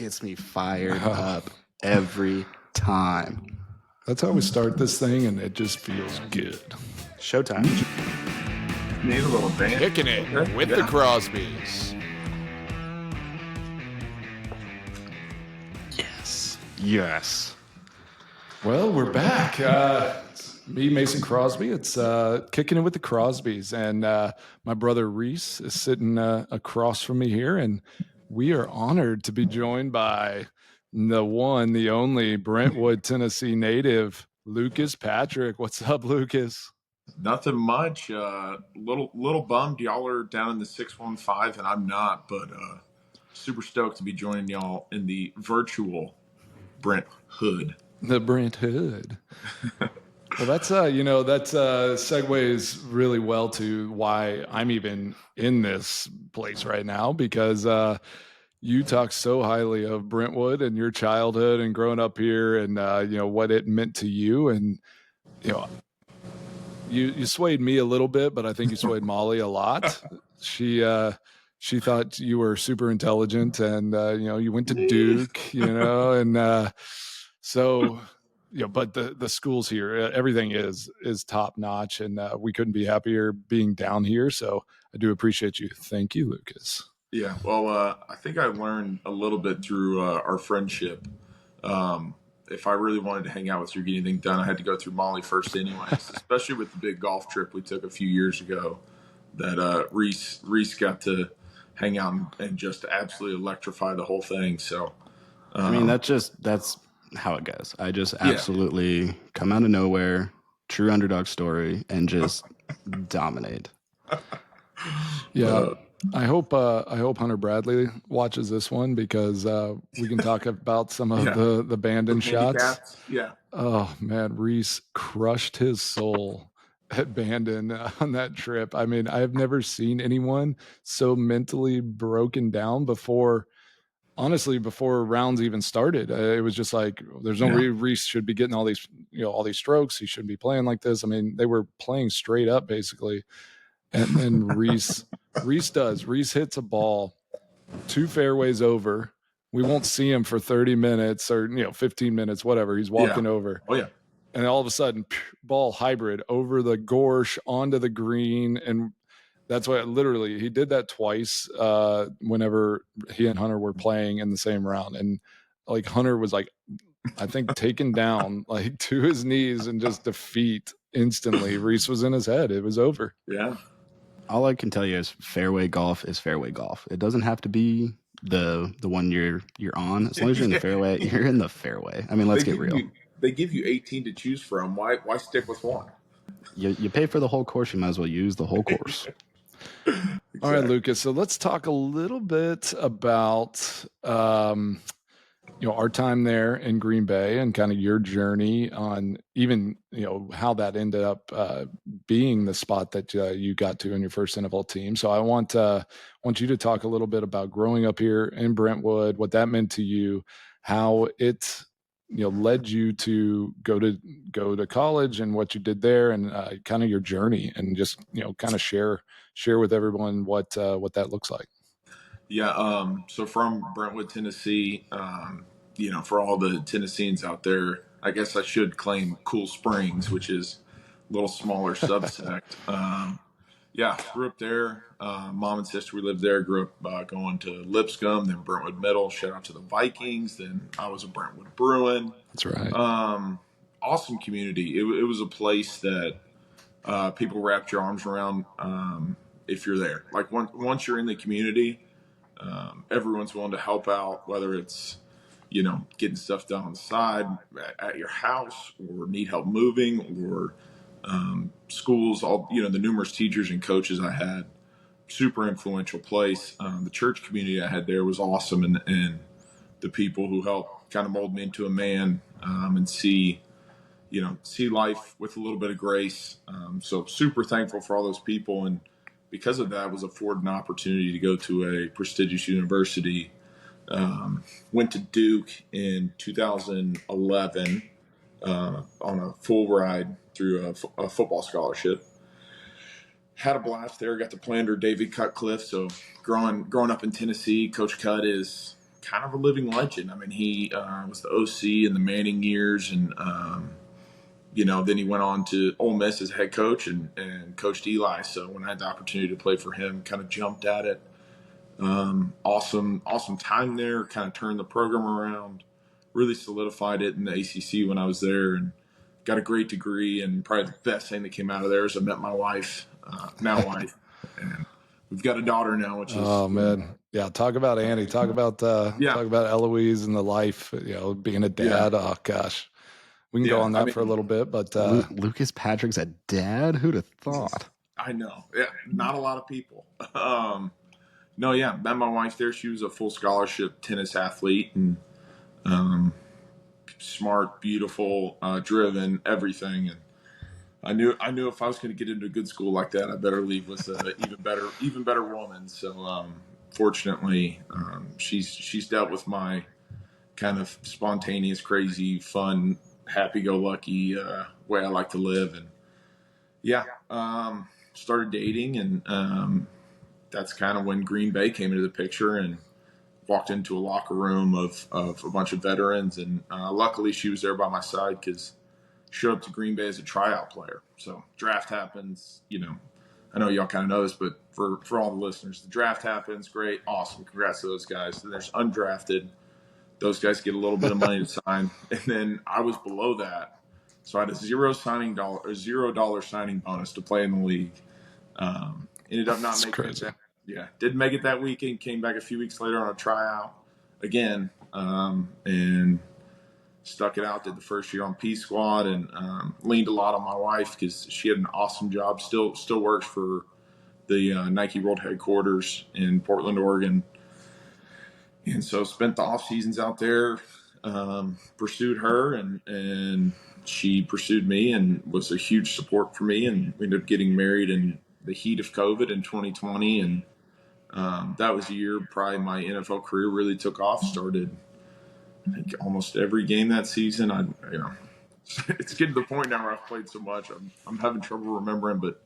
gets me fired up every time. That's how we start this thing, and it just feels good. Showtime. Need a little band. Kicking it with the Crosbys. Yes. Well, we're back. It's me, Mason Crosby. It's Kicking It with the Crosbys. And my brother Reese is sitting across from me here. And we are honored to be joined by the one, the only Brentwood, Tennessee native, Lucas Patrick. What's up, Lucas? Nothing much. Little bummed y'all are down in the 615 and I'm not, but super stoked to be joining y'all in the virtual Brentwood. The Brentwood. Well, that's segues really well to why I'm even in this place right now, because you talk so highly of Brentwood and your childhood and growing up here, and what it meant to you, and you swayed me a little bit, but I think you swayed Molly a lot. She thought you were super intelligent, and you went to Duke, and so. But the schools here, everything is top notch, and we couldn't be happier being down here. So I do appreciate you. Thank you, Lucas. Yeah, well, I think I learned a little bit through our friendship. If I really wanted to hang out with you or get anything done, I had to go through Molly first anyways, especially with the big golf trip we took a few years ago that Reese got to hang out and just absolutely electrify the whole thing. So, I mean, that's how it goes. I just absolutely come out of nowhere, true underdog story, and just dominate. Yeah. I hope Hunter Bradley watches this one, because we can talk about some of the Bandon shots. Yeah. Oh man, Reese crushed his soul at Bandon on that trip. I mean, I have never seen anyone so mentally broken down before. Honestly, before rounds even started, it was just like, there's no Reese should be getting all these strokes. He shouldn't be playing like this. I mean, they were playing straight up basically. And then Reese hits a ball 2 fairways over. We won't see him for 30 minutes or 15 minutes, whatever. He's walking over. Oh yeah. And all of a sudden, ball hybrid over the gorge onto the green. And that's what literally he did that twice whenever he and Hunter were playing in the same round. And like Hunter was like, I think taken down like to his knees and just defeat instantly. Reese was in his head. It was over. Yeah. All I can tell you is fairway golf is fairway golf. It doesn't have to be the one you're on. As long as you're in the fairway, you're in the fairway. I mean, let's get real. They give you 18 to choose from. Why stick with one? You pay for the whole course. You might as well use the whole course. Exactly. All right, Lucas. So let's talk a little bit about our time there in Green Bay and kind of your journey on even how that ended up being the spot that you got to in your first NFL team. So I want you to talk a little bit about growing up here in Brentwood, what that meant to you, how it led you to go to college and what you did there, and kind of your journey, and just kind of share with everyone what that looks like. Yeah. So from Brentwood, Tennessee, for all the Tennesseans out there, I guess I should claim Cool Springs, which is a little smaller subsect. Grew up there. Mom and sister, we lived there. Grew up going to Lipscomb, then Brentwood Middle. Shout out to the Vikings. Then I was a Brentwood Bruin. That's right. Awesome community. It was a place that people wrapped your arms around if you're there. Like once you're in the community, everyone's willing to help out, whether it's getting stuff done on the side at your house, or need help moving, or schools, all the numerous teachers and coaches I had. Super influential place. The church community I had there was awesome, and the people who helped kind of mold me into a man, and see life with a little bit of grace. So super thankful for all those people, and because of that, I was afforded an opportunity to go to a prestigious university. Went to Duke in 2011 on a full ride through a football scholarship. Had a blast there. Got to play under David Cutcliffe. So growing up in Tennessee, Coach Cutt is kind of a living legend. I mean, he was the OC in the Manning years, and then he went on to Ole Miss as head coach and coached Eli. So when I had the opportunity to play for him, kind of jumped at it. Awesome time there. Kind of turned the program around. Really solidified it in the ACC when I was there, and got a great degree. And probably the best thing that came out of there is I met my wife, now wife, and we've got a daughter now, which is man. Yeah, talk about Annie. Talk about Eloise and the life. Being a dad. Yeah. Oh gosh, we can go on that for a little bit. But Lucas Patrick's a dad. Who'd have thought? I know. Yeah, not a lot of people. No, yeah, met my wife there. She was a full scholarship tennis athlete, and smart, beautiful, driven, everything. And I knew if I was going to get into a good school like that, I better leave with an even better woman. So fortunately, she's dealt with my kind of spontaneous, crazy, fun, happy-go-lucky way I like to live. And started dating, and that's kind of when Green Bay came into the picture, and walked into a locker room of a bunch of veterans. And luckily she was there by my side, because showed up to Green Bay as a tryout player. So draft happens, I know y'all kind of know this, but for all the listeners, the draft happens. Great. Awesome. Congrats to those guys. Then there's undrafted. Those guys get a little bit of money to sign. And then I was below that. So I had a $0 signing bonus to play in the league. Ended up not making it that. Yeah, didn't make it that weekend. Came back a few weeks later on a tryout again, and stuck it out. Did the first year on P Squad, and leaned a lot on my wife because she had an awesome job. Still works for the Nike World Headquarters in Portland, Oregon. And so spent the off seasons out there. Pursued her, and she pursued me, and was a huge support for me. And we ended up getting married in the heat of COVID in 2020, and that was the year probably my NFL career really took off. Started, I think, almost every game that season. It's getting to the point now where I've played so much, I'm having trouble remembering. But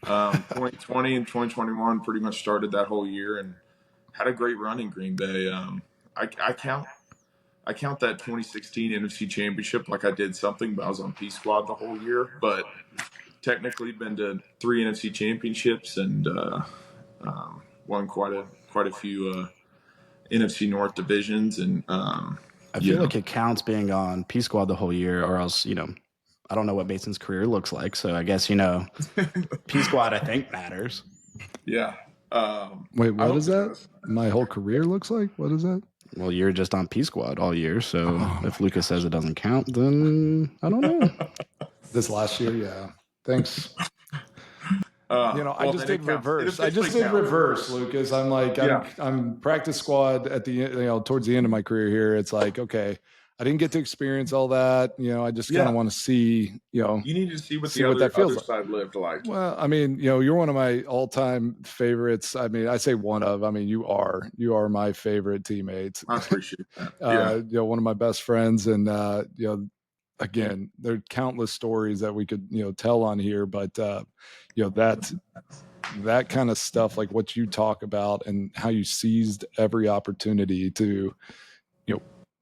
2020 and 2021 pretty much started that whole year, and had a great run in Green Bay. I count that 2016 NFC Championship like I did something, but I was on P Squad the whole year. But technically, been to 3 NFC Championships, and won quite a few NFC North divisions. And I feel like it counts being on P Squad the whole year, or else I don't know what Mason's career looks like. So I guess P Squad I think matters. Yeah. Wait, what is that? My whole career looks like? What is that? Well, you're just on P Squad all year, so if Lucas says it doesn't count, then I don't know. This last year, yeah. Thanks. I just did reverse. Lucas. I'm like, I'm practice squad at the towards the end of my career here. It's like, okay, I didn't get to experience all that. I just kind of want to see, you need to see what that feels like. Side lived like. Well, I mean, you're one of my all-time favorites. I mean, I say one of. I mean, you are my favorite teammate. I appreciate that. One of my best friends, and again, there are countless stories that we could tell on here, but that kind of stuff, like what you talk about and how you seized every opportunity to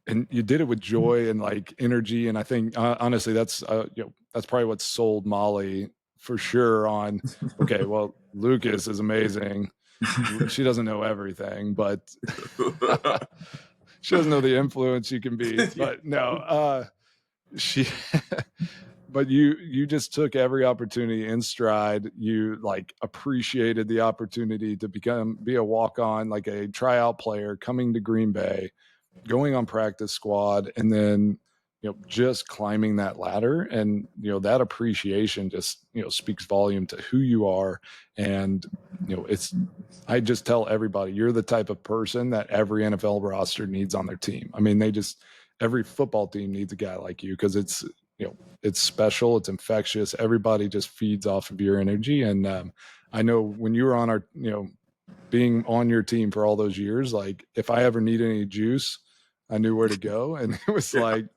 and you did it with joy and like energy. And I think honestly, that's probably what sold Molly for sure on, okay, well, Lucas is amazing. She doesn't know everything, but she doesn't know the influence you can be, but no, but you just took every opportunity in stride. You like appreciated the opportunity to be a walk-on, like a tryout player coming to Green Bay, going on practice squad, and then just climbing that ladder. And that appreciation just speaks volume to who you are. And I just tell everybody, you're the type of person that every NFL roster needs on their team. I mean, every football team needs a guy like you, because it's special, it's infectious. Everybody just feeds off of your energy. And I know when you were on our being on your team for all those years, like if I ever need any juice, I knew where to go. And it was like,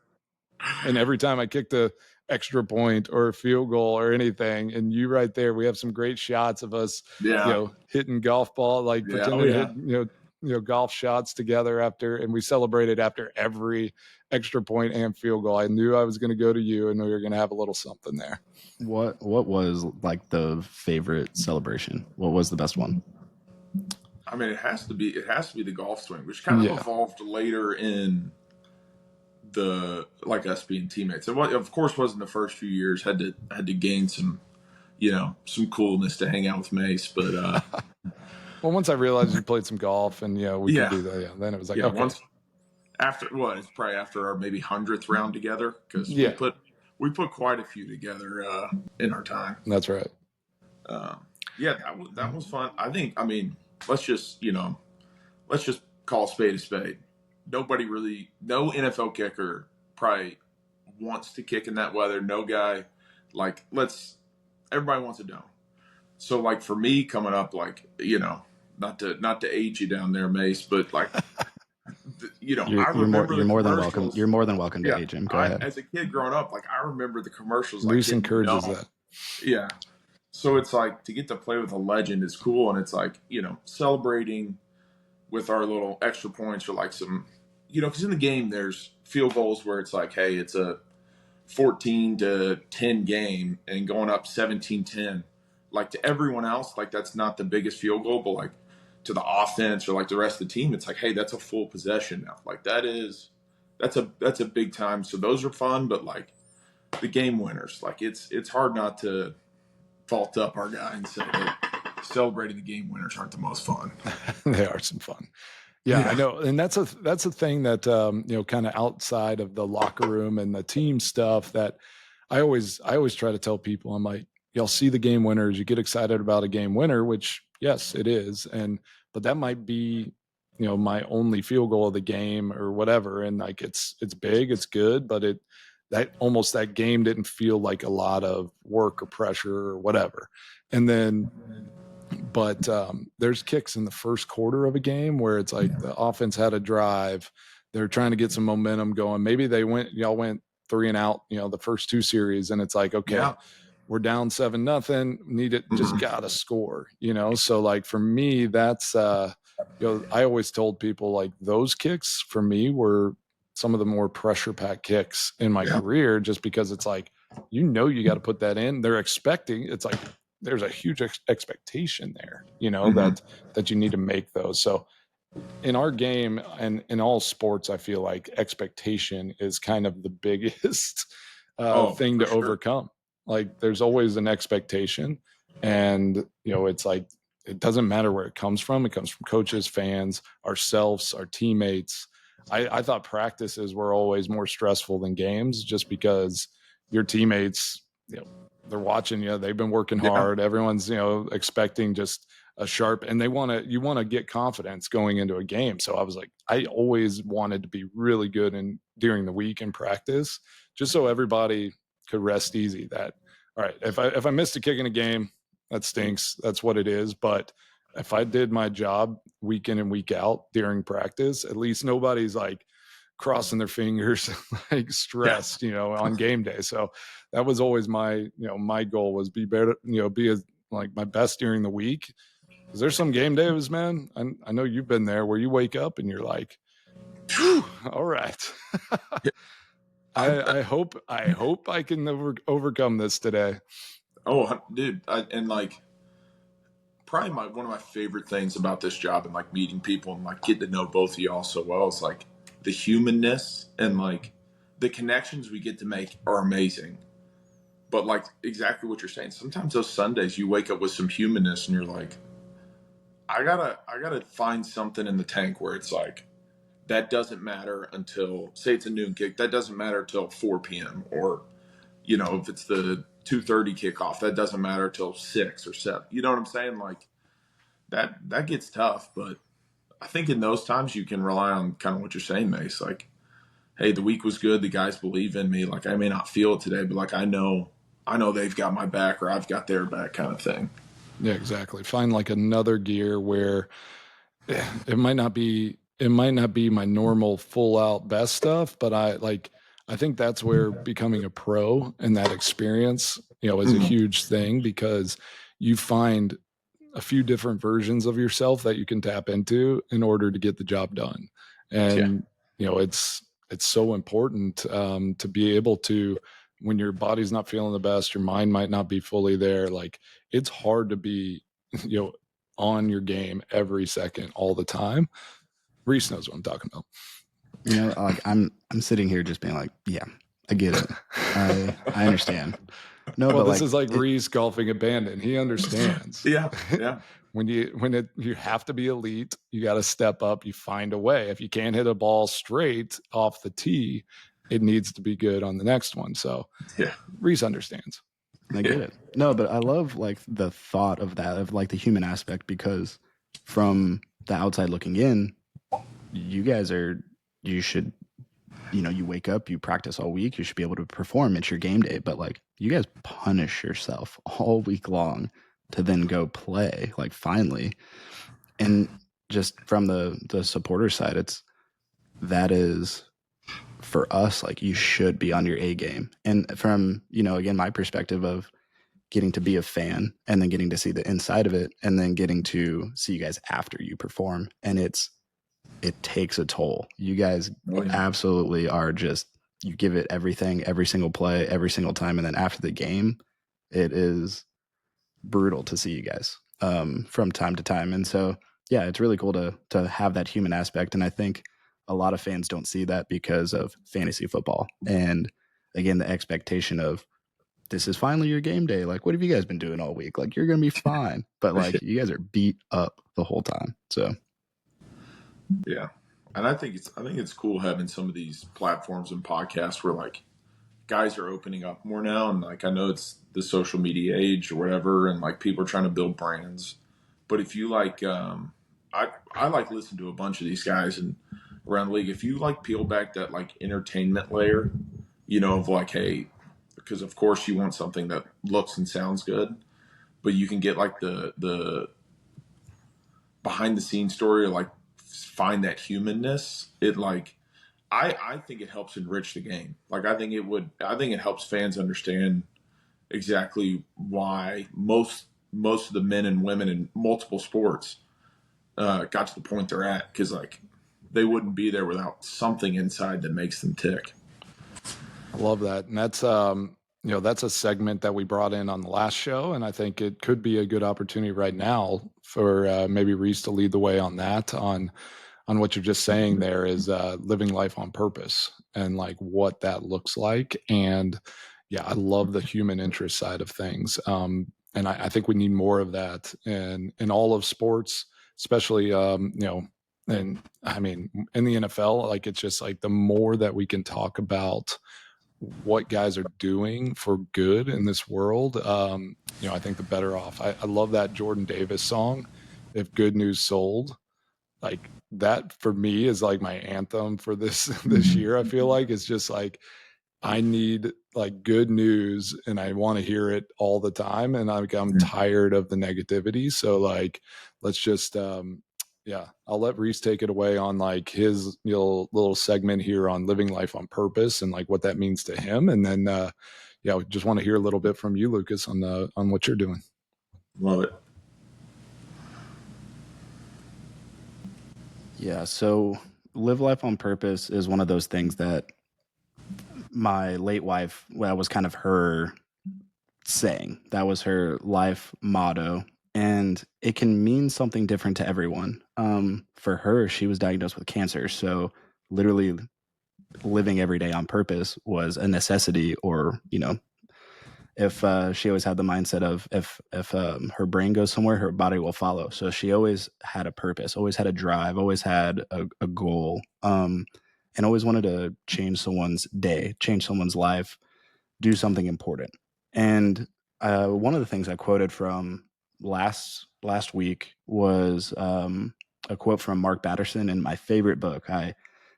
and every time I kicked a extra point or a field goal or anything, and you right there, we have some great shots of us, hitting golf ball, like pretending to hit, golf shots together and we celebrated after every extra point and field goal. I knew I was going to go to you and we were going to have a little something there. What was like the favorite celebration? What was the best one? I mean, it has to be the golf swing, which kind of evolved later in the, like, us being teammates. And what, of course, wasn't the first few years. Had to gain some, some coolness to hang out with Mace. But well, once I realized you played some golf and we could do that, then it was like, okay. Once after it's probably after our maybe 100th round together, because we put quite a few together in our time. That's right. That was fun. I think. I mean, let's just call a spade. No NFL kicker probably wants to kick in that weather. No guy, like, everybody wants a dome. So, like, for me coming up, like, not to age you down there, Mace, but like, you're more than welcome. You're more than welcome to age him. Go ahead. As a kid growing up, like, I remember the commercials. Reese encourages that. Yeah. So it's like, to get to play with a legend is cool, and it's like, celebrating with our little extra points, or like some, because in the game there's field goals where it's like, hey, it's a 14-10 game and going up 17-10. Like, to everyone else, like, that's not the biggest field goal, but like to the offense or like the rest of the team, it's like, hey, that's a full possession now. Like, that's a big time. So those are fun, but like the game winners, like, it's hard not to fault up our guy and say that celebrating the game winners aren't the most fun. They are some fun. Yeah, I know. And that's a thing that, kind of outside of the locker room and the team stuff, that I always try to tell people. I'm like, y'all see the game winners, you get excited about a game winner, which, yes, it is. But that might be, my only field goal of the game or whatever. And like, it's big, it's good, but that game didn't feel like a lot of work or pressure or whatever. And then, but there's kicks in the first quarter of a game where it's like the offense had a drive, they're trying to get some momentum going. Maybe y'all went 3 and out, the first 2 series, and it's like, okay, we're down 7-0, just gotta score, So like, for me, that's I always told people, like, those kicks for me were some of the more pressure packed kicks in my career, just because it's like, you got to put that in. They're expecting, it's like, there's a huge expectation there, that you need to make those. So in our game and in all sports, I feel like expectation is kind of the biggest thing to overcome. Like, there's always an expectation, and it's like, it doesn't matter where it comes from. It comes from coaches, fans, ourselves, our teammates. I thought practices were always more stressful than games, just because your teammates, they're watching you. They've been working hard. Everyone's, expecting just a sharp, and you want to get confidence going into a game. So I was like, I always wanted to be really good during the week in practice, just so everybody could rest easy. That, all right, if I missed a kick in a game, that stinks. That's what it is. But if I did my job week in and week out during practice, at least nobody's like crossing their fingers, like stressed, on game day. So that was always my goal, was be better, be like my best during the week. Because there's some game days, man, I know you've been there, where you wake up and you're like, all right. I hope I can overcome this today. Oh, dude. Probably one of my favorite things about this job, and like meeting people and like getting to know both of y'all so well, is like the humanness, and like the connections we get to make are amazing. But like, exactly what you're saying, sometimes those Sundays you wake up with some humanness and you're like, I gotta find something in the tank where it's like, that doesn't matter until, say it's a noon kick, that doesn't matter till 4 p.m. or if it's the 2:30 kickoff, that doesn't matter till 6 or 7. You know what I'm saying? Like, that gets tough. But I think in those times you can rely on kind of what you're saying, Mace. Like, hey, the week was good. The guys believe in me. Like, I may not feel it today, but like, I know they've got my back, or I've got their back, kind of thing. Yeah, exactly. Find like another gear where it might not be my normal full out best stuff, but I think that's where becoming a pro and that experience, is a huge thing, because you find a few different versions of yourself that you can tap into in order to get the job done. And, it's so important to be able to, when your body's not feeling the best, your mind might not be fully there. Like, it's hard to be, on your game every second, all the time. Reese knows what I'm talking about. Like I'm sitting here just being like, yeah, I get it. I understand. No, well, but this is like Reese golfing abandon. He understands. Yeah. when you have to be elite, you got to step up. You find a way. If you can't hit a ball straight off the tee, it needs to be good on the next one. So Reese understands. I get it. No, but I love like the thought of that, of like the human aspect, because from the outside looking in, you should, you wake up, you practice all week, you should be able to perform. It's your game day, but like you guys punish yourself all week long to then go play, like finally. And just from the supporter side, that is for us, like you should be on your A game. And from, again, my perspective of getting to be a fan and then getting to see the inside of it and then getting to see you guys after you perform. And it takes a toll. You guys absolutely are you give it everything, every single play, every single time. And then after the game, it is brutal to see you guys from time to time. And so, yeah, it's really cool to have that human aspect. And I think a lot of fans don't see that because of fantasy football. And again, the expectation of, this is finally your game day. Like, what have you guys been doing all week? Like, you're going to be fine. But like, you guys are beat up the whole time. So, yeah. And I think it's cool having some of these platforms and podcasts where like guys are opening up more now. And like, I know it's the social media age or whatever. And like people are trying to build brands. But if you like, I like listen to a bunch of these guys and around the league. If you like peel back that like entertainment layer, of like, hey, because of course you want something that looks and sounds good, but you can get like the behind the scenes story, or like find that humanness. It like, I think it helps enrich the game. Like I think it helps fans understand exactly why most of the men and women in multiple sports got to the point they're at, because like they wouldn't be there without something inside that makes them tick. I love that. And that's, that's a segment that we brought in on the last show. And I think it could be a good opportunity right now for maybe Reese to lead the way on that, on what you're just saying there, is living life on purpose and like what that looks like. And yeah, I love the human interest side of things. And I think we need more of that in all of sports, especially, and I mean, in the NFL, like, it's just like the more that we can talk about what guys are doing for good in this world, I think the better off. I love that Jordan Davis song, "If Good News Sold." Like, that for me is like my anthem for this year. I feel like it's just like, I need like good news and I want to hear it all the time. And I'm tired of the negativity. So like, let's just, I'll let Reese take it away on like his little segment here on living life on purpose and like what that means to him. And then, we just want to hear a little bit from you, Lucas, on what you're doing. Love it. Yeah. So live life on purpose is one of those things that my late wife, well, was kind of her saying. That was her life motto. And it can mean something different to everyone. For her, she was diagnosed with cancer. So literally living every day on purpose was a necessity, or, if she always had the mindset of if her brain goes somewhere, her body will follow. So she always had a purpose, always had a drive, always had a goal, and always wanted to change someone's day, change someone's life, do something important. And one of the things I quoted from last week was a quote from Mark Batterson in my favorite book.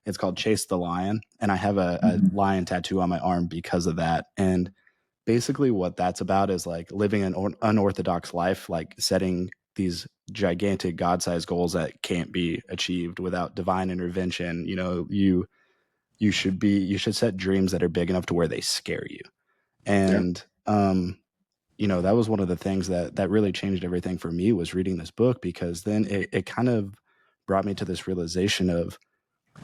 It's called Chase the Lion, and I have a lion tattoo on my arm because of that. And basically what that's about is like living an unorthodox life, like setting these gigantic God-sized goals that can't be achieved without divine intervention. You should set dreams that are big enough to where they scare you. And that was one of the things that really changed everything for me, was reading this book, because then it kind of brought me to this realization of,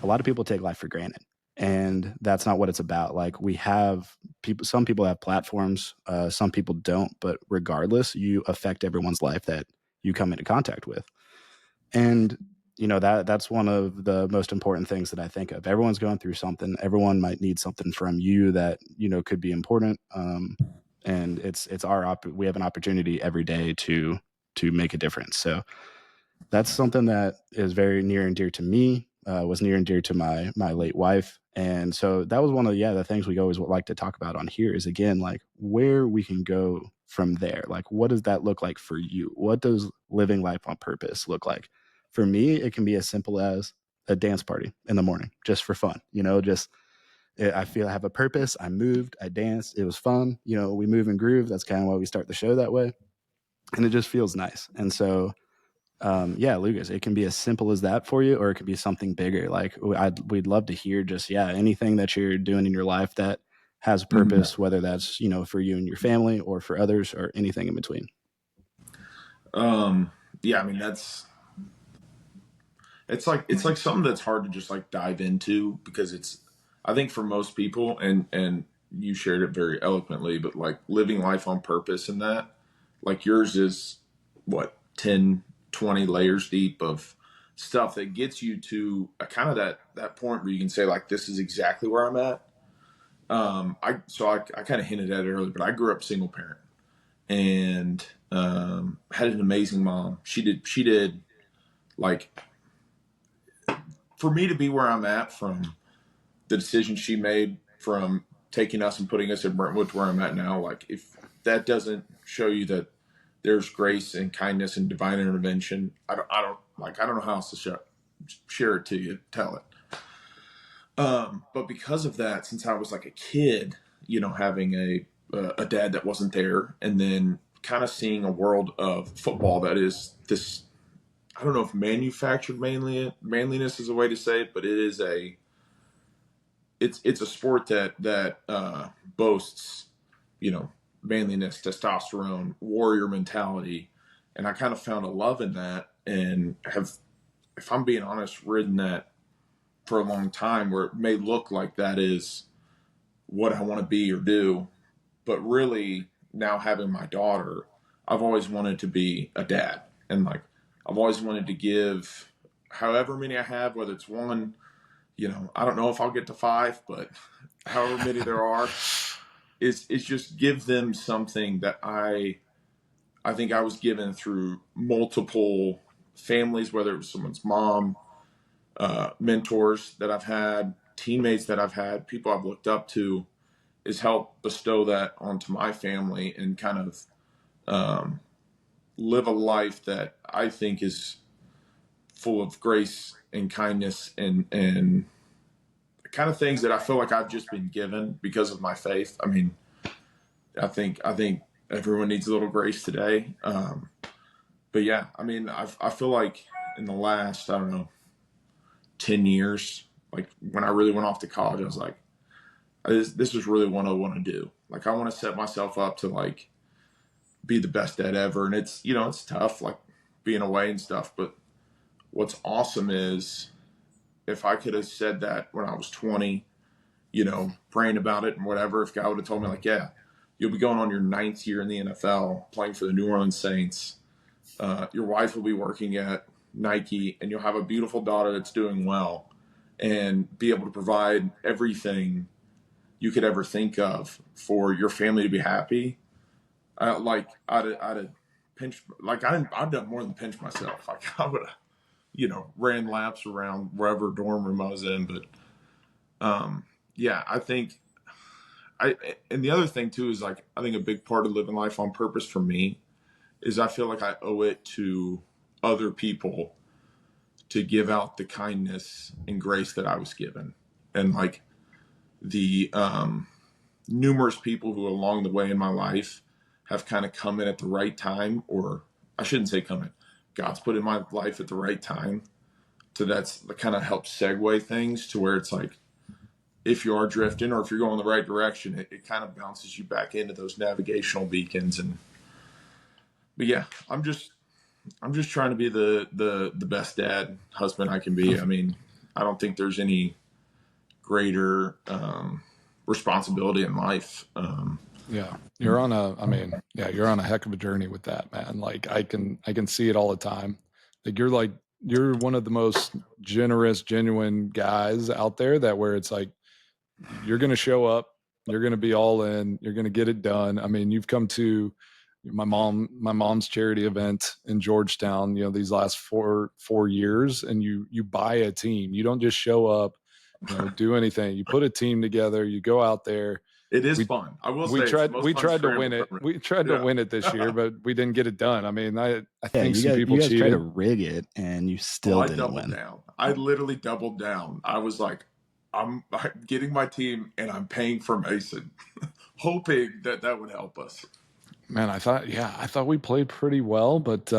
a lot of people take life for granted, and that's not what it's about. Like, we have people, some people have platforms, some people don't, but regardless, you affect everyone's life that you come into contact with. And that's one of the most important things that I think of. Everyone's going through something. Everyone might need something from you that could be important. And it's we have an opportunity every day to make a difference. So that's something that is very near and dear to me. Was near and dear to my late wife, and so that was one of the things we always like to talk about on here, is, again, like, where we can go from there. Like, what does that look like for you? What does living life on purpose look like? For me, it can be as simple as a dance party in the morning, just for fun. I feel I have a purpose. I moved, I danced, it was fun. We move and groove. That's kind of why we start the show that way, and it just feels nice. And so Lucas, it can be as simple as that for you, or it could be something bigger. Like, we'd love to hear just, anything that you're doing in your life that has a purpose, whether that's, for you and your family, or for others, or anything in between. I mean, it's like something that's hard to just like dive into, because I think for most people, and you shared it very eloquently, but like living life on purpose, and that, like, yours is what, 10, 20 layers deep of stuff that gets you to a kind of that point where you can say, like, this is exactly where I'm at. I kind of hinted at it earlier, but I grew up single parent, and had an amazing mom. She did like, for me to be where I'm at, from the decision she made, from taking us and putting us in Brentwood to where I'm at now, like, if that doesn't show you that there's grace and kindness and divine intervention, I don't know how else to share it to you, tell it. But because of that, since I was like a kid, having a dad that wasn't there, and then kind of seeing a world of football that is this, I don't know if manufactured manliness is a way to say it, but it's a sport that boasts, manliness, testosterone, warrior mentality. And I kind of found a love in that, and have, if I'm being honest, ridden that for a long time, where it may look like that is what I want to be or do. But really, now having my daughter, I've always wanted to be a dad. And like, I've always wanted to give however many I have, whether it's one, I don't know if I'll get to 5, but however many there are, is just give them something that I think I was given through multiple families, whether it was someone's mom, mentors that I've had, teammates that I've had, people I've looked up to, is help bestow that onto my family, and kind of live a life that I think is full of grace and kindness, and kind of things that I feel like I've just been given because of my faith. I mean, I think everyone needs a little grace today. But yeah, I mean, I feel like in the last, I don't know, 10 years, like when I really went off to college, I was like, this is really what I want to do. Like, I want to set myself up to like be the best dad ever. And it's, it's tough, like being away and stuff. But what's awesome is, if I could have said that when I was 20, praying about it and whatever, if God would have told me like, yeah, you'll be going on your 9th year in the NFL, playing for the New Orleans Saints. Your wife will be working at Nike, and you'll have a beautiful daughter that's doing well, and be able to provide everything you could ever think of for your family to be happy. I'd have pinched, like, I've done more than pinch myself. Like, I would have, ran laps around wherever dorm room I was in. But I think and the other thing too is, like, I think a big part of living life on purpose for me is, I feel like I owe it to other people to give out the kindness and grace that I was given. And like, the numerous people who along the way in my life have kind of come in at the right time, or I shouldn't say come in, God's put in my life at the right time. So that's kind of helped segue things to where it's like, if you are drifting or if you're going the right direction, it kind of bounces you back into those navigational beacons. But yeah, I'm just trying to be the best dad, husband I can be. I mean, I don't think there's any greater responsibility in life. Yeah, you're on a heck of a journey with that, man. Like I can see it all the time. Like you're one of the most generous, genuine guys out there that where it's like you're going to show up, you're going to be all in, you're going to get it done. I mean, you've come to my mom's charity event in Georgetown, these last four years, and you buy a team. You don't just show up, do anything. You put a team together, you go out there. It is fun. I will say we tried to win it. We tried to win it this year, but we didn't get it done. I mean, I think some people cheated. You guys tried to rig it, and you still didn't win. Down. I literally doubled down. I was like, I'm getting my team, and I'm paying for Mason, hoping that would help us. Man, I thought we played pretty well, but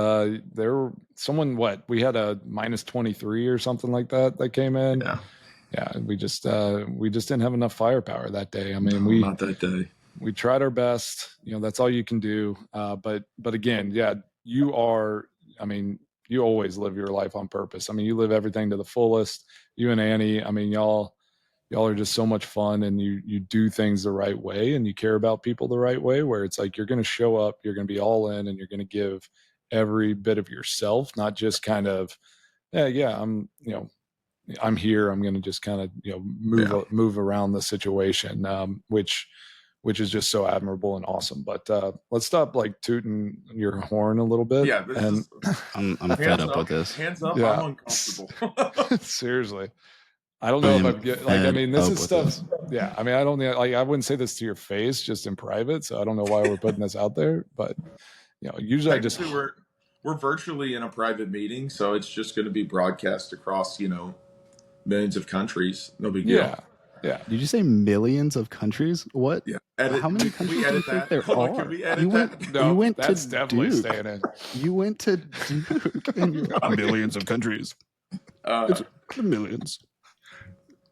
we had a minus 23 or something like that came in. Yeah, we just didn't have enough firepower that day. I mean, not that day. We tried our best. That's all you can do. But again, yeah, you always live your life on purpose. I mean, you live everything to the fullest. You and Annie, I mean, y'all are just so much fun, and you do things the right way, and you care about people the right way, where it's like you're going to show up, you're going to be all in, and you're going to give every bit of yourself, not just kind of, I'm here. I'm going to just kind of, move around the situation, which is just so admirable and awesome. But let's stop like tooting your horn a little bit. Yeah, I'm fed up with this. Hands up, yeah. I'm uncomfortable. Seriously. I don't know this is stuff. Yeah. I mean, I don't I wouldn't say this to your face, just in private. So I don't know why we're putting this out there, but usually we're virtually in a private meeting. So it's just going to be broadcast across, millions of countries. No big deal. Yeah. Did you say millions of countries? What? Yeah. How many countries do you think there are? Can we edit that? You went that's to definitely Duke. Staying in. You went to Duke and you're millions of countries. It's millions.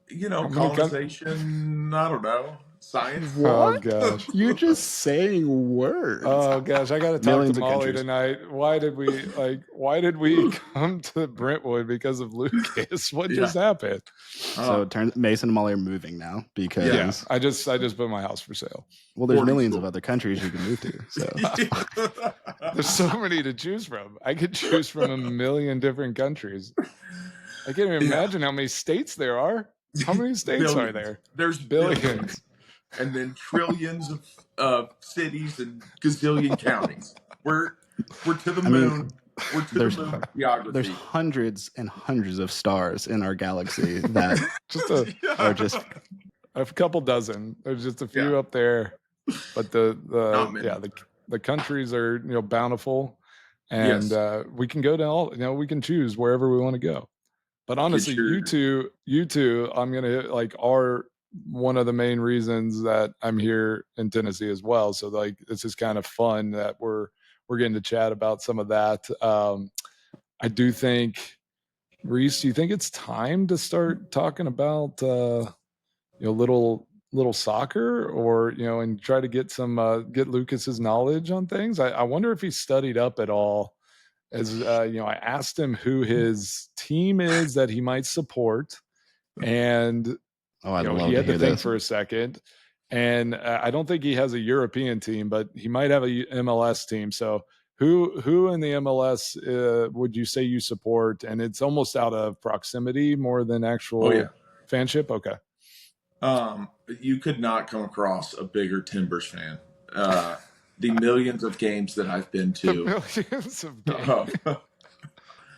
Colonization, I don't know. Science. What? Oh gosh. You're just saying words. Oh gosh, I got to talk to Molly tonight. Why did we come to Brentwood because of Lucas? What just happened? So Mason and Molly are moving now because I just put my house for sale. Well, there's millions of other countries you can move to. So there's so many to choose from. I could choose from a million different countries. I can't even imagine how many states there are. How many states are there? There's billions. And then trillions of cities and gazillion counties. We're to the moon. We're to the moon geography. There's hundreds and hundreds of stars in our galaxy that are just a couple dozen. There's just a few up there, but the countries are bountiful, and we can go to all. We can choose wherever we want to go. But honestly, you two, I'm gonna hit are one of the main reasons that I'm here in Tennessee as well. So this is kind of fun that we're getting to chat about some of that. I do think, Reese, do you think it's time to start talking about little soccer, or and try to get some get Lucas's knowledge on things? I wonder if he studied up at all. As I asked him who his team is that he might support, and he had to think for a second. And I don't think he has a European team, but he might have a MLS team. So who in the MLS would you say you support? And it's almost out of proximity more than actual fanship. Okay. You could not come across a bigger Timbers fan. The millions of games that I've been to. Millions of games.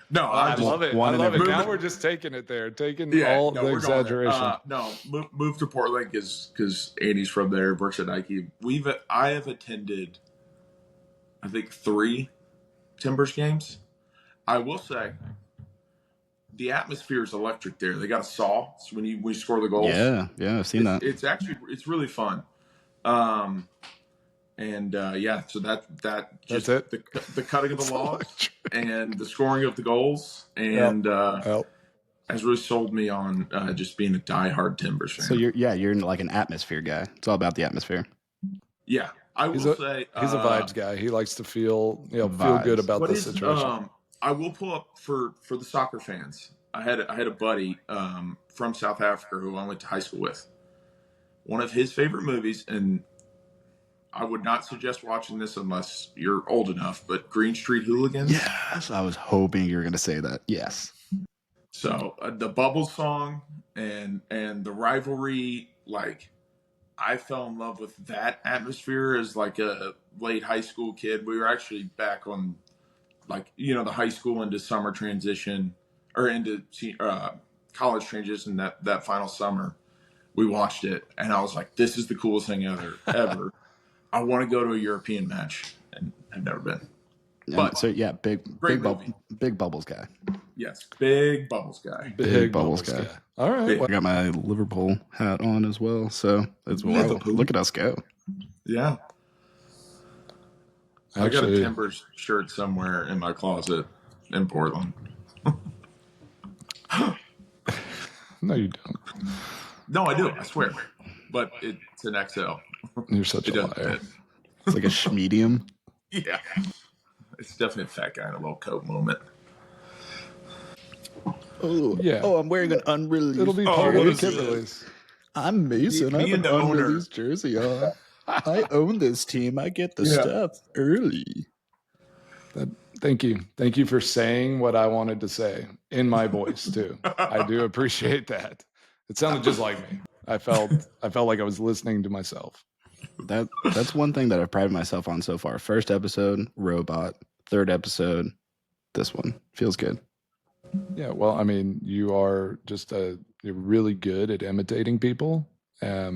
No, I love it. I love it. Now we're just taking it there, all the exaggeration. Move to Portland because Andy's from there. Works at Nike. I have attended, I think, 3 Timbers games. I will say, the atmosphere is electric there. They got a saw when you score the goals. Yeah, I've seen that. It's really fun. So that's it. The cutting of the logs and the scoring of the goals and has really sold me on just being a diehard Timbers fan. So you're like an atmosphere guy. It's all about the atmosphere. Yeah, I will say he's a vibes guy. He likes to feel good Vibes. about what the is situation. I will pull up for the soccer fans. I had a buddy from South Africa who I went to high school with. One of his favorite movies, and I would not suggest watching this unless you're old enough, but Green Street Hooligans. Yes, I was hoping you were going to say that. Yes. So the Bubbles song and the rivalry, like I fell in love with that atmosphere as like a late high school kid. We were actually back on like, the high school into summer transition or into college transition that final summer. We watched it and I was like, this is the coolest thing ever. I want to go to a European match and I've never been. But so yeah, big Bubbles guy. Yes, big Bubbles guy. Big Bubbles guy. All right. I got my Liverpool hat on as well, so that's wild. Look at us go. Yeah. I got a Timbers shirt somewhere in my closet in Portland. No, you don't. No, I do. I swear. But it's an XL. You're such a liar. It's like a medium. Yeah. It's definitely a fat guy in a little coat moment. Oh, yeah. Oh, I'm wearing an unreleased. It'll be part of the kit release. I'm Mason. I have an unreleased jersey on. I own this team. I get the stuff early. Thank you. Thank you for saying what I wanted to say in my voice too. I do appreciate that. It sounded just like me. I felt like I was listening to myself. That's one thing that I've prided myself on so far. First episode, robot. Third episode, this one. Feels good. Yeah, well, I mean, you're really good at imitating people. I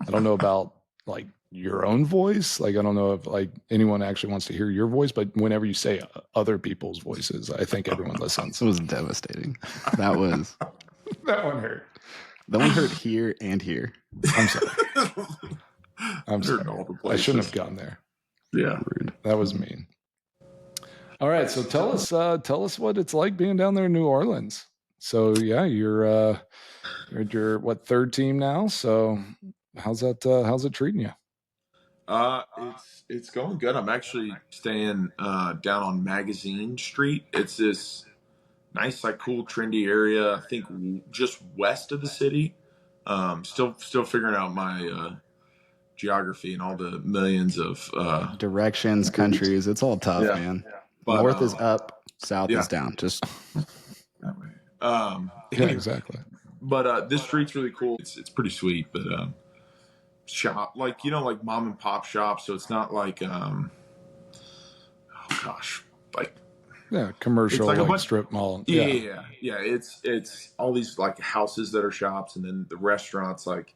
don't know about like your own voice. Like, I don't know if like anyone actually wants to hear your voice, but whenever you say other people's voices, I think everyone listens. It was devastating. That one hurt. That one hurt here and here. I'm sorry. I'm sorry. I shouldn't have gone there. Yeah, rude. That was mean. All right, so tell us what it's like being down there in New Orleans. So yeah, you're at your third team now. So how's it treating you? It's going good. I'm actually staying down on Magazine Street. It's this nice, like, cool, trendy area. I think just west of the city. Still figuring out my geography and all the millions of directions, countries. It's all tough, man. Yeah. But, north is up, south is down. Just that way. Yeah, exactly. But this street's really cool. It's pretty sweet. But shop, like, like mom and pop shops. So it's not like commercial, like strip mall. Yeah. It's all these like houses that are shops, and then the restaurants. Like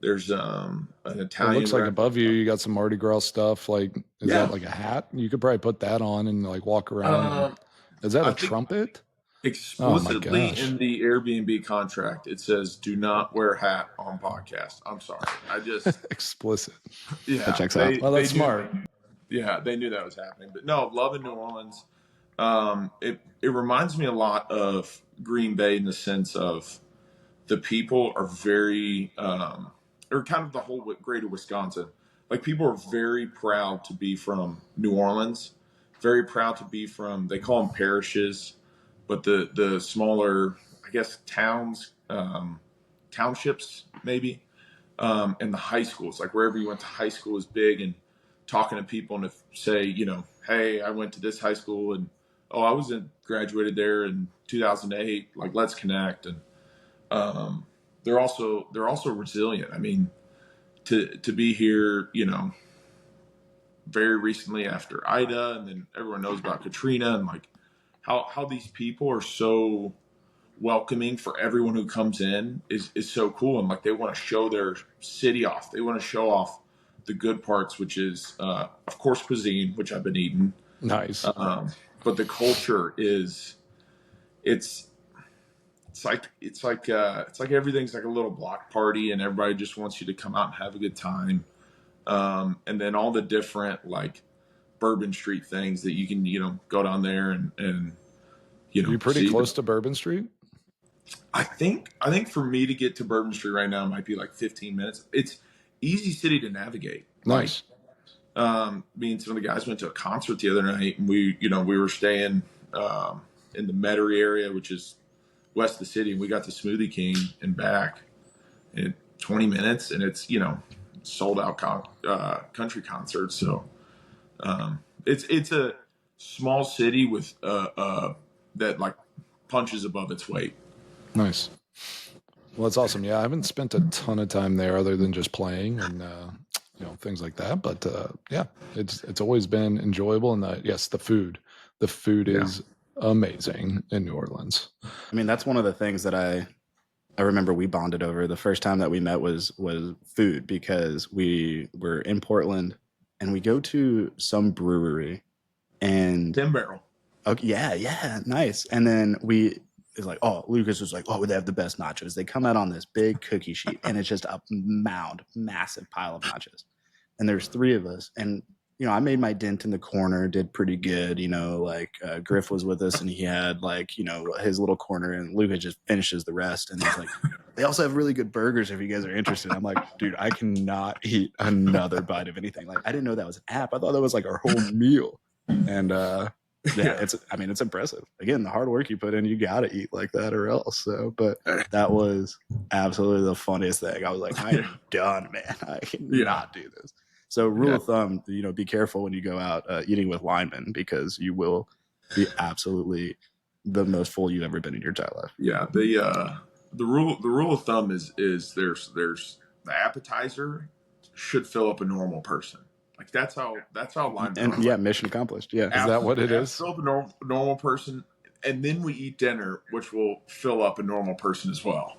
there's an Italian. It looks like above you got some Mardi Gras stuff. Like is that like a hat? You could probably put that on and like walk around. Is that a trumpet? Explicitly in the Airbnb contract, it says "Do not wear hat on podcast." I'm sorry, I just explicit. Yeah, that checks out. Well, that's smart. Yeah, they knew that was happening. But no, loving New Orleans. It reminds me a lot of Green Bay in the sense of the people are very, or kind of the whole greater Wisconsin. Like people are very proud to be from New Orleans, very proud to be from. They call them parishes, but the smaller, I guess, towns, townships maybe, and the high schools. Like wherever you went to high school is big, and talking to people and to say, hey, I went to this high school and I graduated there in 2008. Like, let's connect. And they're also resilient. I mean, to be here, very recently after Ida, and then everyone knows about Katrina, and like how these people are so welcoming for everyone who comes in is so cool. And like they want to show their city off. They want to show off the good parts, which is of course cuisine, which I've been eating. Nice. But the culture is it's like everything's like a little block party, and everybody just wants you to come out and have a good time. And then all the different like Bourbon Street things that you can go down there and Are you pretty close to Bourbon Street? I think for me to get to Bourbon Street right now might be like 15 minutes. It's easy city to navigate. Nice. Me and some of the guys went to a concert the other night, and we were staying in the Metairie area, which is west of the city, and we got to Smoothie King and back in 20 minutes, and it's sold out country concert. So it's a small city with that like punches above its weight. Nice. Well, that's awesome. Yeah, I haven't spent a ton of time there other than just playing and things like that. But yeah, it's always been enjoyable. And yes, the food is amazing in New Orleans. I mean, that's one of the things that I remember we bonded over. The first time that we met was food, because we were in Portland and we go to some brewery and 10 Barrel. Okay, yeah, nice. And then Lucas was like, oh, they have the best nachos. They come out on this big cookie sheet, and it's just a massive pile of nachos. And there's 3 of us, and I made my dent in the corner, did pretty good. Griff was with us, and he had his little corner, and Lucas just finishes the rest. And he's like, they also have really good burgers if you guys are interested. I'm like, dude, I cannot eat another bite of anything. Like, I didn't know that was an app. I thought that was like our whole meal. And yeah, it's impressive. Again, the hard work you put in, you got to eat like that or else. So, but that was absolutely the funniest thing. I was like, I am done, man. I cannot do this. So rule of thumb, be careful when you go out eating with linemen, because you will be absolutely the most full you've ever been in your entire life. Yeah. The rule of thumb is there's the appetizer should fill up a normal person. Like that's how linemen and are. Mission accomplished. Yeah. Is that what it is? Fill up a normal person, and then we eat dinner, which will fill up a normal person as well.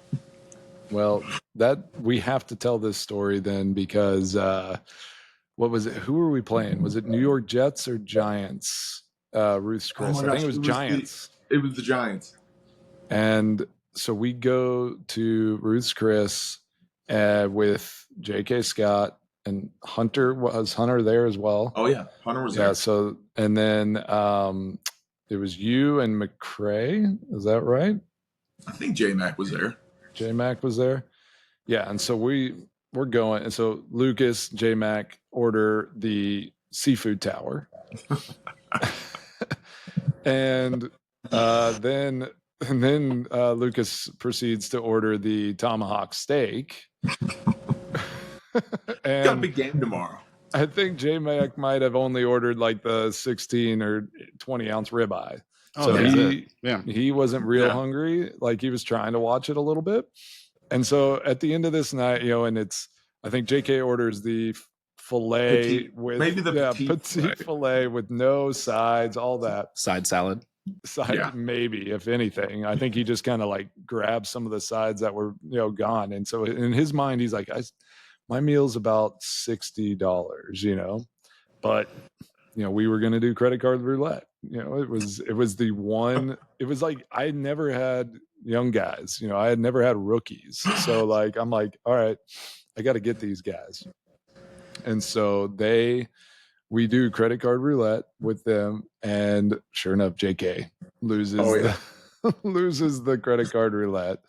Well, that we have to tell this story then, because what was it? Who were we playing? Was it New York Jets or Giants? Ruth's Chris. I think it was Giants. It was the Giants. And so we go to Ruth's Chris with J.K. Scott, and Hunter. Was Hunter there as well? Oh yeah, Hunter was there. Yeah. So, and then it was you and McCrae. Is that right? I think J-Mac was there. J-Mac was there. Yeah. And so we're going. And so Lucas, J-Mac order the seafood tower. and then Lucas proceeds to order the tomahawk steak. And got a big game tomorrow. I think J-Mac might have only ordered like the 16 or 20 ounce ribeye. So he wasn't real hungry. Like, he was trying to watch it a little bit. And so at the end of this night, and I think JK orders the filet petite filet with no sides, all that. Side salad. Maybe, if anything. I think he just kind of like grabbed some of the sides that were, gone. And so in his mind, he's like, my meal's about $60, but we were going to do credit card roulette. It was the one. It was like I had never had young guys. I had never had rookies. So like I'm like, all right, I got to get these guys. And so we do credit card roulette with them, and sure enough, JK loses loses the credit card roulette,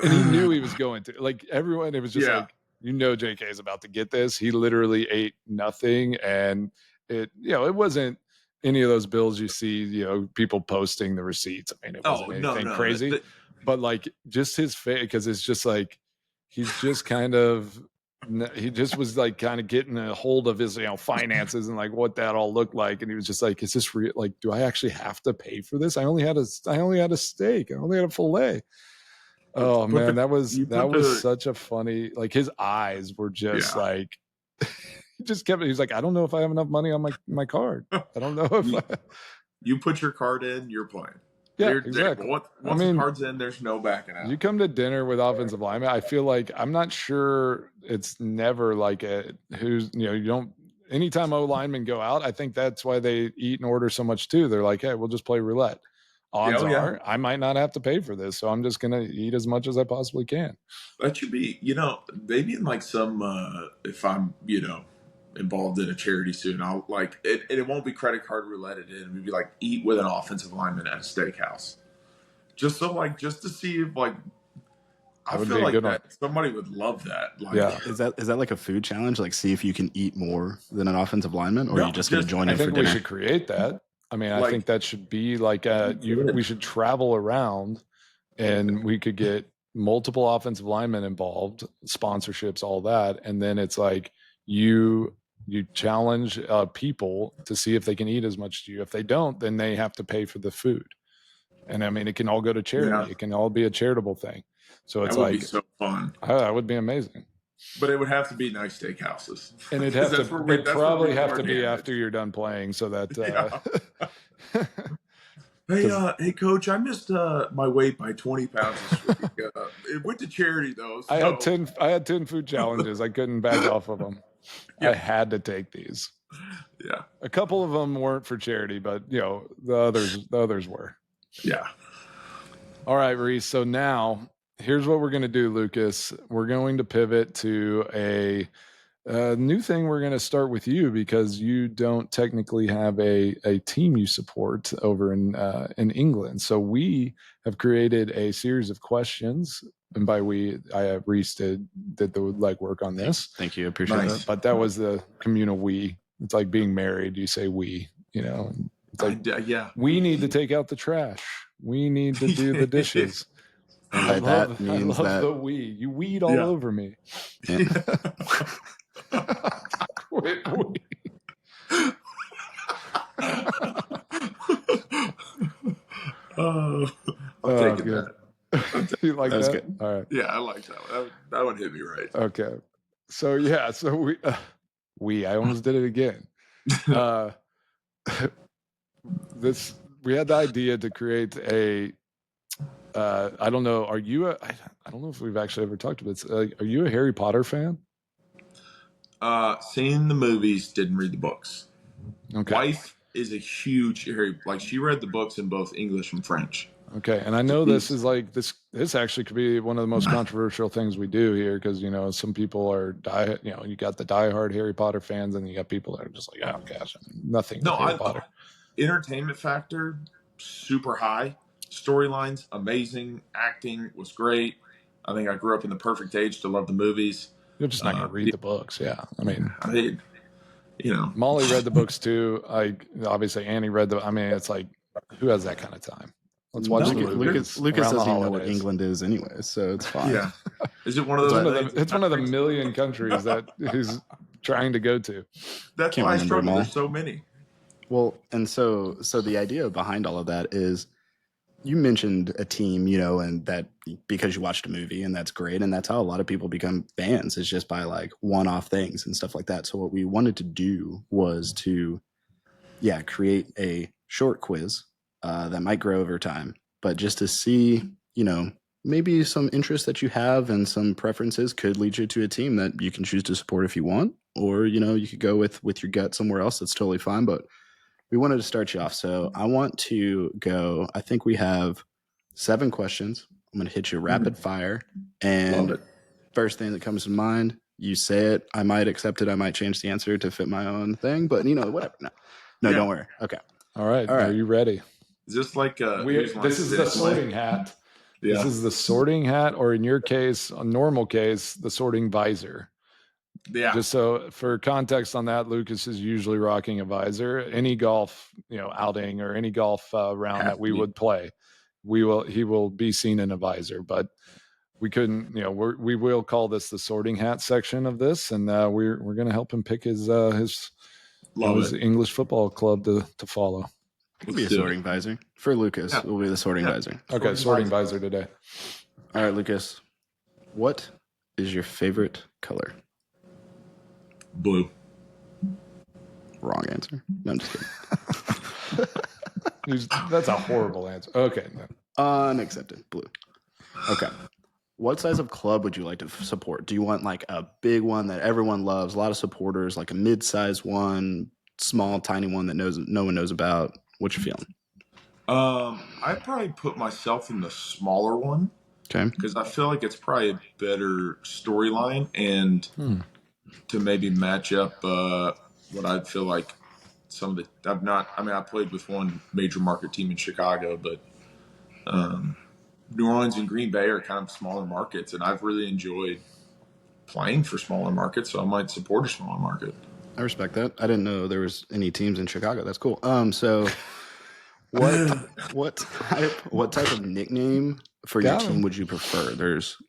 and he knew he was going to. Like everyone, it was just like, JK is about to get this. He literally ate nothing, and it wasn't any of those bills you see, people posting the receipts. I mean, it wasn't anything crazy, but like just his face, because it's just like he's just he just was like kind of getting a hold of his finances and like what that all looked like, and he was just like, is this real? Like, do I actually have to pay for this? I only had a steak. I only had a filet. Oh man, that was such a funny, like his eyes were just like he just kept. He's like, I don't know if I have enough money on my card. I don't know if you put your card in, you're playing. Yeah, exactly. Once the card's in, there's no backing out. You come to dinner with offensive linemen, I feel like, I'm not sure, it's never like you don't. Anytime O linemen go out, I think that's why they eat and order so much too. They're like, hey, we'll just play roulette. Odds are I might not have to pay for this, so I'm just gonna eat as much as I possibly can. That should be, maybe in like some if I'm, involved in a charity soon, I'll like it won't be credit card roulette. It would be like eat with an offensive lineman at a steakhouse. just to see if I would feel be a like good one. that somebody would love that. Like, Yeah. Is that like a food challenge? Like, see if you can eat more than an offensive lineman, or are you just going to join I in for think we dinner? should create that. I mean, I think that should be like we should travel around, and we could get multiple offensive linemen involved, sponsorships, all that, and then it's like you challenge people to see if they can eat as much as you. If they don't, then they have to pay for the food. And I mean, it can all go to charity. Yeah. It can all be a charitable thing. So it's that would be so fun. That would be amazing. But it would have to be nice steakhouses. And it'd probably have to be after you're done playing, so that. Hey, coach, I missed my weight by 20 pounds this week. It went to charity though. So. I had 10 food challenges. I couldn't back off of them. Yeah. I had to take these. Yeah. A couple of them weren't for charity, but the others were. Yeah. All right, Reese. So now here's what we're going to do, Lucas. We're going to pivot to a new thing. We're going to start with you because you don't technically have a team you support over in England. So we have created a series of questions, and by Reese did the legwork on this. Thank you, appreciate that. But that was the communal we. It's like being married. You say we. It's like we need to take out the trash. We need to do the dishes. And by that means that the we. You weed all over me. Yeah. Quit we. I'm taking good. that. You like that? Good. All right. Yeah, I like that one. That one hit me right. Okay. So we I almost did it again. We had the idea to create a I don't know. Are you I don't know if we've actually ever talked about this. Are you a Harry Potter fan? Seen the movies, didn't read the books. Okay. Wife is a huge she read the books in both English and French. Okay, and I know this is this actually could be one of the most controversial things we do here because some people are you got the diehard Harry Potter fans and you got people that are just like, oh gosh, nothing. No, Harry Potter. Entertainment factor super high, storylines amazing, acting was great. I think I grew up in the perfect age to love the movies. You're just not going to read the books, yeah. I mean, Molly read the books too. Obviously Annie read the. I mean, it's like, who has that kind of time? Let's watch the movies. Lucas doesn't even know what England is anyway, so it's fine. Yeah, is it one of those? It's one of the million countries that he's trying to go to. That's why I struggle. There's so many. Well, and so the idea behind all of that is, you mentioned a team, and that because you watched a movie, and that's great, and that's how a lot of people become fans, is just by like one-off things and stuff like that. So what we wanted to do was to, create a short quiz that might grow over time, but just to see, maybe some interest that you have and some preferences could lead you to a team that you can choose to support if you want, or you could go with your gut somewhere else. That's totally fine, but we wanted to start you off. So I want to go, I think we have 7 questions. I'm going to hit you rapid fire. And first thing that comes to mind, you say it. I might accept it. I might change the answer to fit my own thing, but whatever. No, don't worry. Okay. All right. Are you ready? Is this like this is the sorting hat. Yeah. This is the sorting hat, or in your case, a normal case, the sorting visor. Yeah. Just so for context on that, Lucas is usually rocking a visor. Any golf, outing or any golf round that we would play, he will be seen in a visor. But we couldn't, we will call this the sorting hat section of this, and we're going to help him pick his English football club to follow. It'll be a sorting visor for Lucas. It will be the sorting visor. Okay, sorting visor today. All right, Lucas. What is your favorite color? Blue. Wrong answer. No, I'm just kidding. That's a horrible answer. Okay. Unaccepted. Blue. Okay. What size of club would you like to support? Do you want like a big one that everyone loves, a lot of supporters, like a mid-sized one, small, tiny one that no one knows about? What you feeling? I'd probably put myself in the smaller one. Okay. Because I feel like it's probably a better storyline and to maybe match up what I'd feel like some of the I played with one major market team in Chicago, but New Orleans and Green Bay are kind of smaller markets, and I've really enjoyed playing for smaller markets, so I might support a smaller market. I respect that. I didn't know there was any teams in Chicago. That's cool. So what type of nickname for your team would you prefer?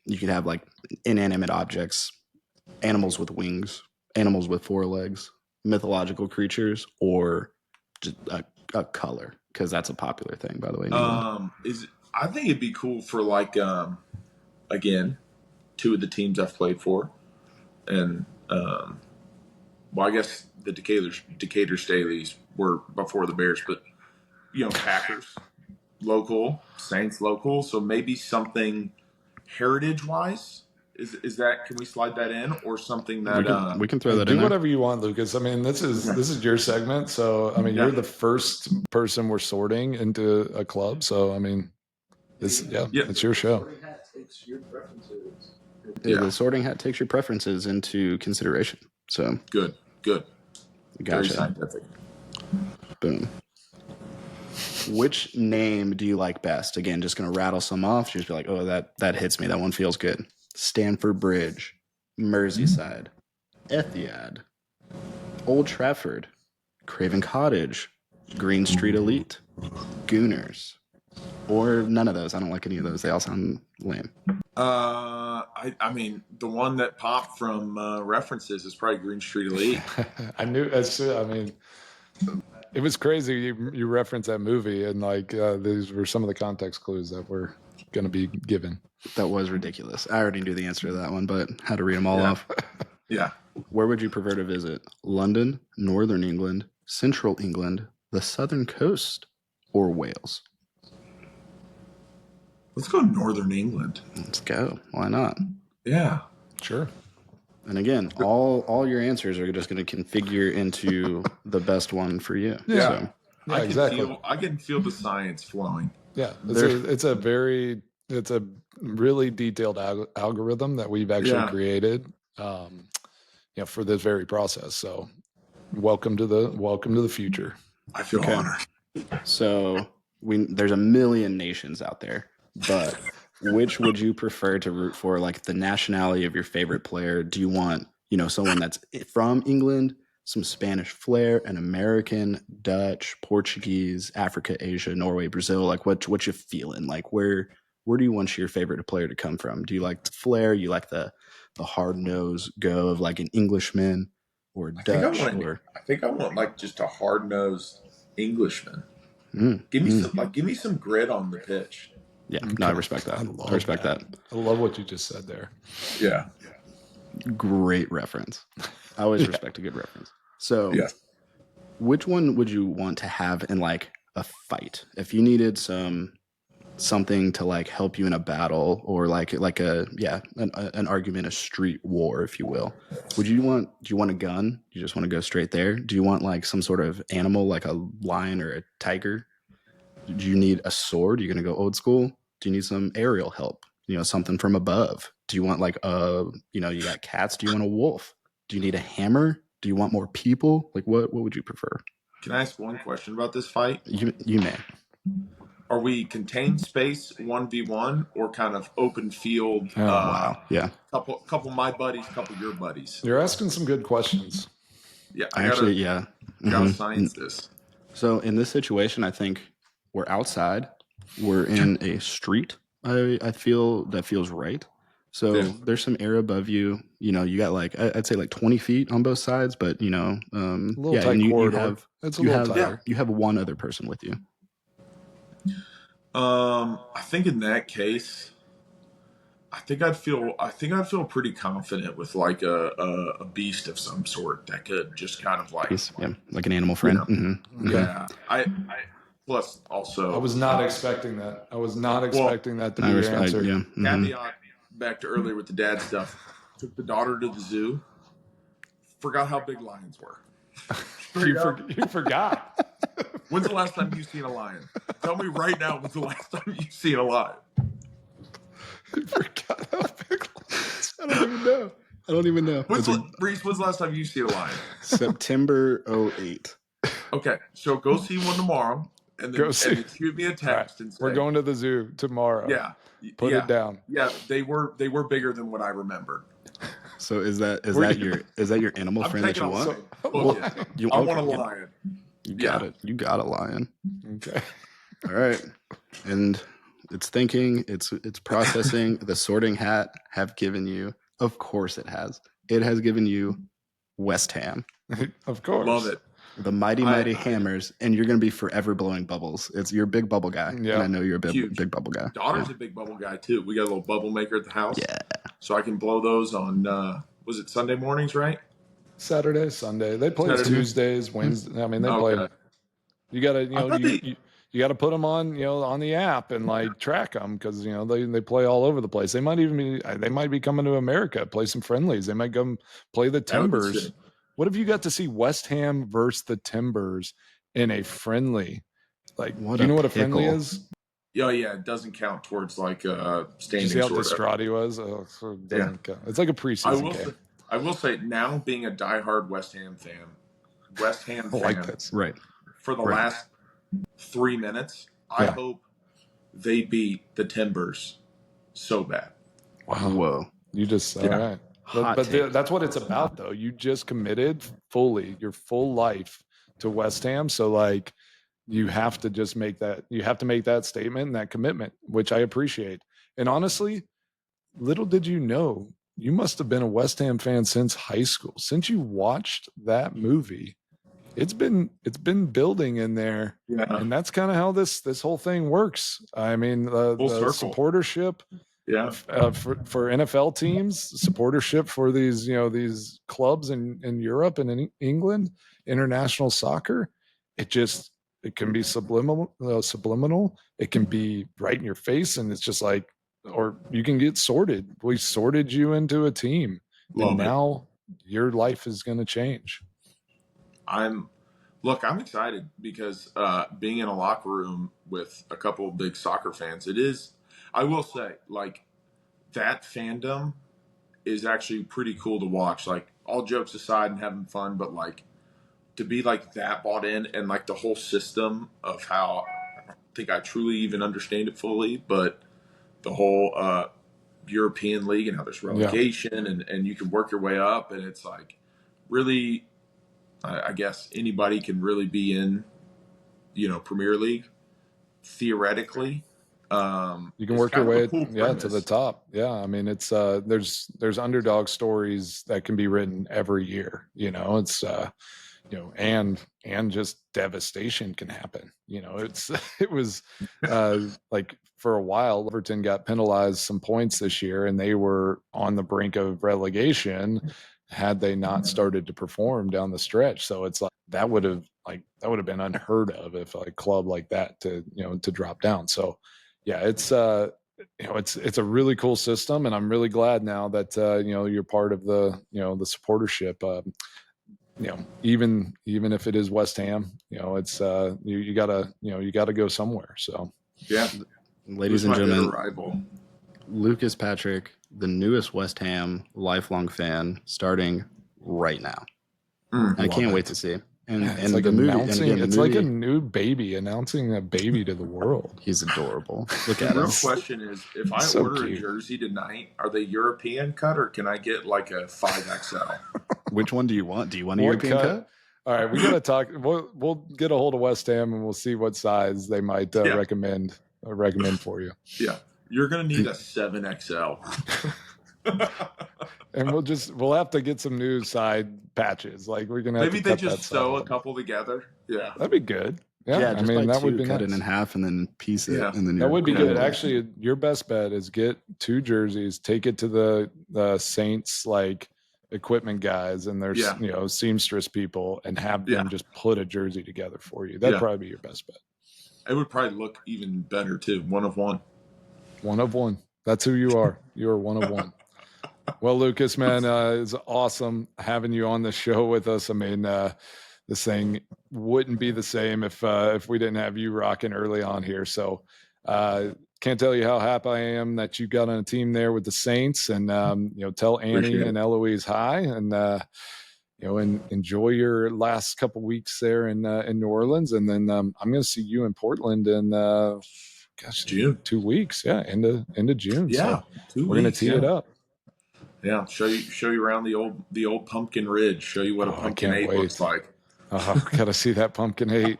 You could have like inanimate objects, animals with wings, animals with four legs, mythological creatures, or just a color, because that's a popular thing, by the way. In England. I think it'd be cool for like again, two of the teams I've played for, and well, I guess the Decatur Staleys were before the Bears, but Packers local, Saints local, so maybe something heritage wise. Is that, can we slide that in, or something that we can throw that do in there. whatever you want, Lucas. I mean, this is your segment, so I mean, you're the first person we're sorting into a club, so I mean, it's your show. The sorting hat takes your preferences into consideration. So good. Gotcha. Very scientific. Boom. Which name do you like best? Again, just going to rattle some off. Just be like, oh, that hits me. That one feels good. Stamford Bridge, Merseyside, Etihad, Old Trafford, Craven Cottage, Green Street Elite, Gooners, or none of those. I don't like any of those. They all sound lame. I mean, the one that popped from references is probably Green Street Elite. I knew. I mean, it was crazy. You referenced that movie, and like these were some of the context clues that were going to be given. That was ridiculous. I already knew the answer to that one, but had to read them all off. Yeah. Where would you prefer to visit? London, Northern England, Central England, the Southern Coast, or Wales? Let's go Northern England. Let's go. Why not? Yeah. Sure. And again, all your answers are just going to configure into the best one for you. Yeah. So, Exactly. I can feel the science flowing. Yeah. It's a really detailed algorithm that we've actually created, for this very process. So welcome to the future. I feel honored. So there's a million nations out there, but which would you prefer to root for? Like the nationality of your favorite player? Do you want, someone that's from England, some Spanish flair, an American, Dutch, Portuguese, Africa, Asia, Norway, Brazil? Like what you feeling? Like where do you want your favorite player to come from? Do you like the flair? You like the hard nose go of like an Englishman or Dutch? I think I want like just a hard nosed Englishman. Give me some grit on the pitch. Yeah, no, I respect that. I respect that. I love what you just said there. Yeah. Great reference. I always respect a good reference. So, which one would you want to have in like a fight? If you needed something to like help you in a battle, or like an argument, a street war, if you will. Do you want a gun? You just want to go straight there? Do you want like some sort of animal like a lion or a tiger? Do you need a sword? You're going to go old school? Do you need some aerial help? Something from above? Do you want like you got cats? Do you want a wolf? Do you need a hammer? Do you want more people? Like what would you prefer? Can I ask one question about this fight? You may. Are we contained space 1v1 or kind of open field? Wow. Yeah. Couple my buddies, couple your buddies. You're asking some good questions. Yeah. Gotta science this. So in this situation, I think we're outside. We're in a street. I feel that feels right. So there's some air above you. You got like I'd say like 20 feet on both sides, but a little tight corridor. You have one other person with you. I think in that case, I think I'd feel pretty confident with like a beast of some sort that could just kind of like like an animal friend. Mm-hmm. Yeah. I plus also I was not expecting that. I was not expecting that to be your answer. Caveat back to earlier with the dad stuff. Took the daughter to the zoo. Forgot how big lions were. You forgot. When's the last time you've seen a lion? Tell me right now, when's the last time you've seen a lion? I forgot how big lions. I don't even know. Reese, when's the last time you've seen a lion? September 2008. Okay, so go see one tomorrow. and Go then see. and then shoot me a All right. text and say, We're going to the zoo tomorrow. Yeah, Put it down. Yeah, they were bigger than what I remembered. So is that your animal I'm friend that taking you a want? lion. I want a lion. You got it. You got a lion. Okay. All right. And it's thinking, it's processing. The Sorting Hat have given you, of course it has. It has given you West Ham. Of course. Love it. The mighty Hammers, and you're going to be forever blowing bubbles. You're a big bubble guy, Yeah. and I know you're a Huge. big bubble guy. Daughter's a big bubble guy too. We got a little bubble maker at the house. Yeah. So I can blow those on, was it Sunday mornings, right? Saturday, Sunday. They play Saturday. Tuesdays, Wednesday. I mean, they play. You gotta, you gotta put them on, on the app and like track them because they play all over the place. They might be coming to America, play some friendlies. They might come play the Timbers. What if you got to see West Ham versus the Timbers in a friendly? Like, do you know what a friendly is? Oh yeah, it doesn't count towards like standing. Did you see how Distrati was? So it doesn't count. It's like a preseason game. I will say now, being a diehard West Ham fan, like this. Right. For the last 3 minutes, I hope they beat the Timbers so bad. Wow. Whoa. You just all right. But that's what it's about, though. You just committed fully your full life to West Ham. So, like, you have to just make that. You have to make that statement and that commitment, which I appreciate. And honestly, little did you know, you must have been a West Ham fan since high school. Since you watched that movie, it's been building in there, and that's kind of how this whole thing works. I mean, the supportership. Yeah. For NFL teams, supportership for these clubs in Europe and in England, international soccer, it can be subliminal. It can be right in your face, and it's just like, or you can get sorted. We sorted you into a team, and now your life is going to change. I'm excited because being in a locker room with a couple of big soccer fans, I will say, like, that fandom is actually pretty cool to watch. Like, all jokes aside and having fun, but like to be like that bought in and like the whole system of how, I don't think I truly even understand it fully, but the whole European League and how there's relegation and you can work your way up, and it's like really, I guess anybody can really be in, Premier League theoretically. You can work your way to the top. Yeah, I mean, it's there's underdog stories that can be written every year. It's and just devastation can happen. It was like for a while, Everton got penalized some points this year, and they were on the brink of relegation had they not started to perform down the stretch. So it's like that would have been unheard of if a club like that to drop down. So yeah, it's it's a really cool system, and I'm really glad now that you're part of the the supportership. Even if it is West Ham, it's you gotta go somewhere. So yeah, ladies and gentlemen, Lucas Patrick, the newest West Ham lifelong fan, starting right now. I can't wait to see. And it's like the movie, it's like a new baby announcing a baby to the world. He's adorable. Look at him. The real question is, if I order a jersey tonight, are they European cut or can I get like a 5XL? Which one do you want? Do you want a European cut? All right, we gotta talk. We'll get a hold of West Ham and we'll see what size they might recommend for you. Yeah, you're gonna need a 7XL. And we'll have to get some new side patches. Like we're gonna have maybe to they just sew a couple together. Yeah, that'd be good. Yeah, I mean that would be cut nice. it in half and then piece it. Yeah. And then that would be good. Actually, your best bet is get 2 jerseys, take it to the Saints like equipment guys and there's seamstress people, and have them just put a jersey together for you. That'd probably be your best bet. It would probably look even better too. One of one. One of one. That's who you are. You are one of one. Well, Lucas, man, it's awesome having you on the show with us. I mean, this thing wouldn't be the same if we didn't have you rocking early on here. So can't tell you how happy I am that you got on a team there with the Saints, and tell Annie and Eloise hi, and and enjoy your last couple weeks there in New Orleans, and then I'm going to see you in Portland in June, 2 weeks. Yeah, end of June. Yeah, so 2 we're going to weeks. tee it up. Yeah, show you around the old Pumpkin Ridge. Show you what a pumpkin 8 looks like. Oh, gotta see that pumpkin 8.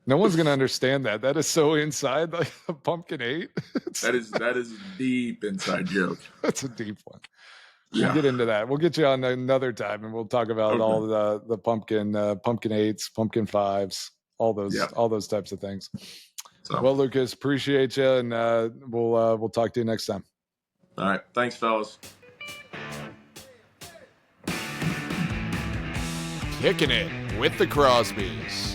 No one's gonna understand that. That is so inside, like a pumpkin 8. That is a deep inside joke. That's a deep one. Yeah. We'll get into that. We'll get you on another time, and we'll talk about all the pumpkin 8s, pumpkin 5s, all those types of things. So. Well, Lucas, appreciate you, and we'll talk to you next time. All right, thanks, fellas. Kicking it with the Crosbys.